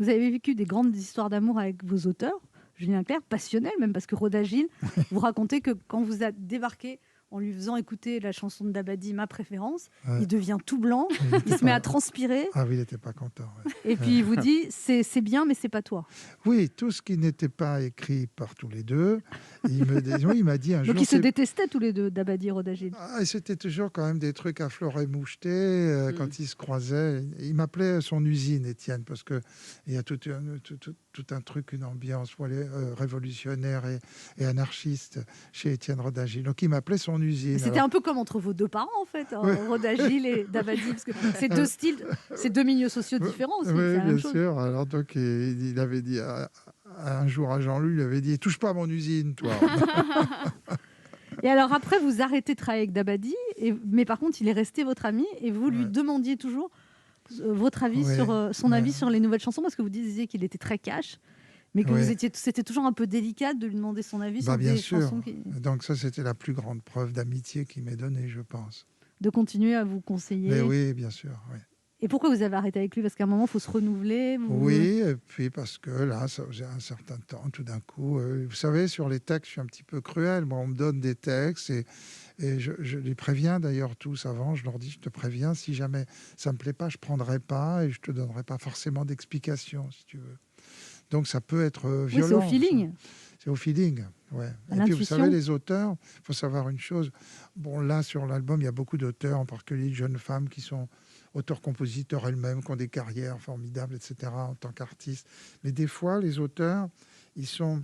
Vous avez vécu des grandes histoires d'amour avec vos auteurs, Julien Clerc, passionnelles même, parce que Rodagil, vous racontez que quand vous a débarqué en lui faisant écouter la chanson de Dabadi, Ma préférence, il devient tout blanc, il se met à transpirer. Ah oui, il n'était pas content. Ouais. Et puis il vous dit, c'est bien, mais c'est pas toi. Oui, tout ce qui n'était pas écrit par tous les deux, il m'a dit un jour... Donc ils se détestaient tous les deux, Dabadi et Rodagil. Et c'était toujours quand même des trucs à fleur et moucheté quand ils se croisaient. Il m'appelait son usine, Étienne, parce qu'il y a tout un truc, une ambiance révolutionnaire et anarchiste chez Étienne Rodagil. Donc il m'appelait son usine. C'était un peu comme entre vos deux parents, en fait, Rodagil et Dabadi, parce que c'est deux styles, c'est deux milieux sociaux différents aussi. Oui, bien sûr. Alors donc il avait dit un jour à Jean-Loup, il avait dit « Touche pas à mon usine, toi !» Et alors après, vous arrêtez de travailler avec Dabadi, mais par contre, il est resté votre ami et vous lui demandiez toujours votre avis sur son avis sur les nouvelles chansons, parce que vous disiez qu'il était très cash, mais que c'était toujours un peu délicat de lui demander son avis sur des chansons. Donc ça, c'était la plus grande preuve d'amitié qu'il m'ait donnée, je pense. De continuer à vous conseiller. Mais oui, bien sûr. Oui. Et pourquoi vous avez arrêté avec lui? Parce qu'à un moment, il faut se renouveler. Oui, et puis parce que là, ça faisait un certain temps, tout d'un coup. Vous savez, sur les textes, je suis un petit peu cruel. Moi, on me donne des textes et je les préviens d'ailleurs tous avant. Je leur dis, je te préviens, si jamais ça ne me plaît pas, je ne prendrai pas et je ne te donnerai pas forcément d'explication, si tu veux. Donc ça peut être violent. Oui, c'est au feeling. C'est au feeling, ouais. Et puis vous savez, les auteurs, il faut savoir une chose. Bon, là, sur l'album, il y a beaucoup d'auteurs, en particulier de jeunes femmes qui sont auteurs-compositeurs elles-mêmes, qui ont des carrières formidables, etc., en tant qu'artistes. Mais des fois, les auteurs, ils ont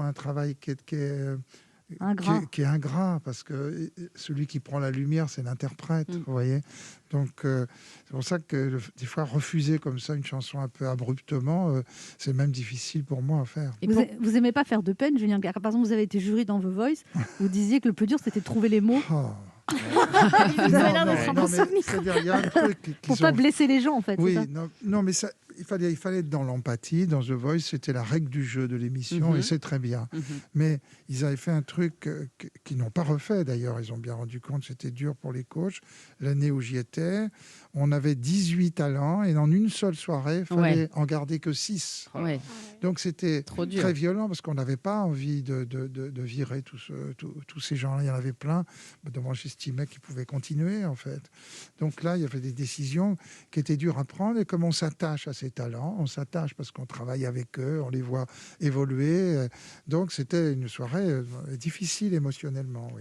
un travail qui est ingrat, parce que celui qui prend la lumière, c'est l'interprète, vous voyez. Donc, c'est pour ça que des fois, refuser comme ça une chanson un peu abruptement, c'est même difficile pour moi à faire. Et vous aimez pas faire de peine, Julien Clerc? Par exemple, vous avez été jury dans The Voice, vous disiez que le plus dur, c'était de trouver les mots. Vous avez l'air d'être un peu c'est-à-dire, il y a un truc pour pas blesser les gens, en fait. Oui, non, mais ça, il fallait être dans l'empathie. Dans The Voice, c'était la règle du jeu de l'émission, et c'est très bien. Mais ils avaient fait un truc qu'ils n'ont pas refait, d'ailleurs. Ils ont bien rendu compte que c'était dur pour les coachs. L'année où j'y étais, on avait 18 talents, et en une seule soirée, il fallait en garder que 6. Donc c'était très violent, parce qu'on n'avait pas envie de virer tous ces gens-là. Il y en avait plein. Moi, j'estimais qu'ils pouvaient continuer, en fait. Donc là, il y avait des décisions qui étaient dures à prendre. Et comme on s'attache à ces talents, on s'attache parce qu'on travaille avec eux, on les voit évoluer. Donc c'était une soirée difficile émotionnellement, oui.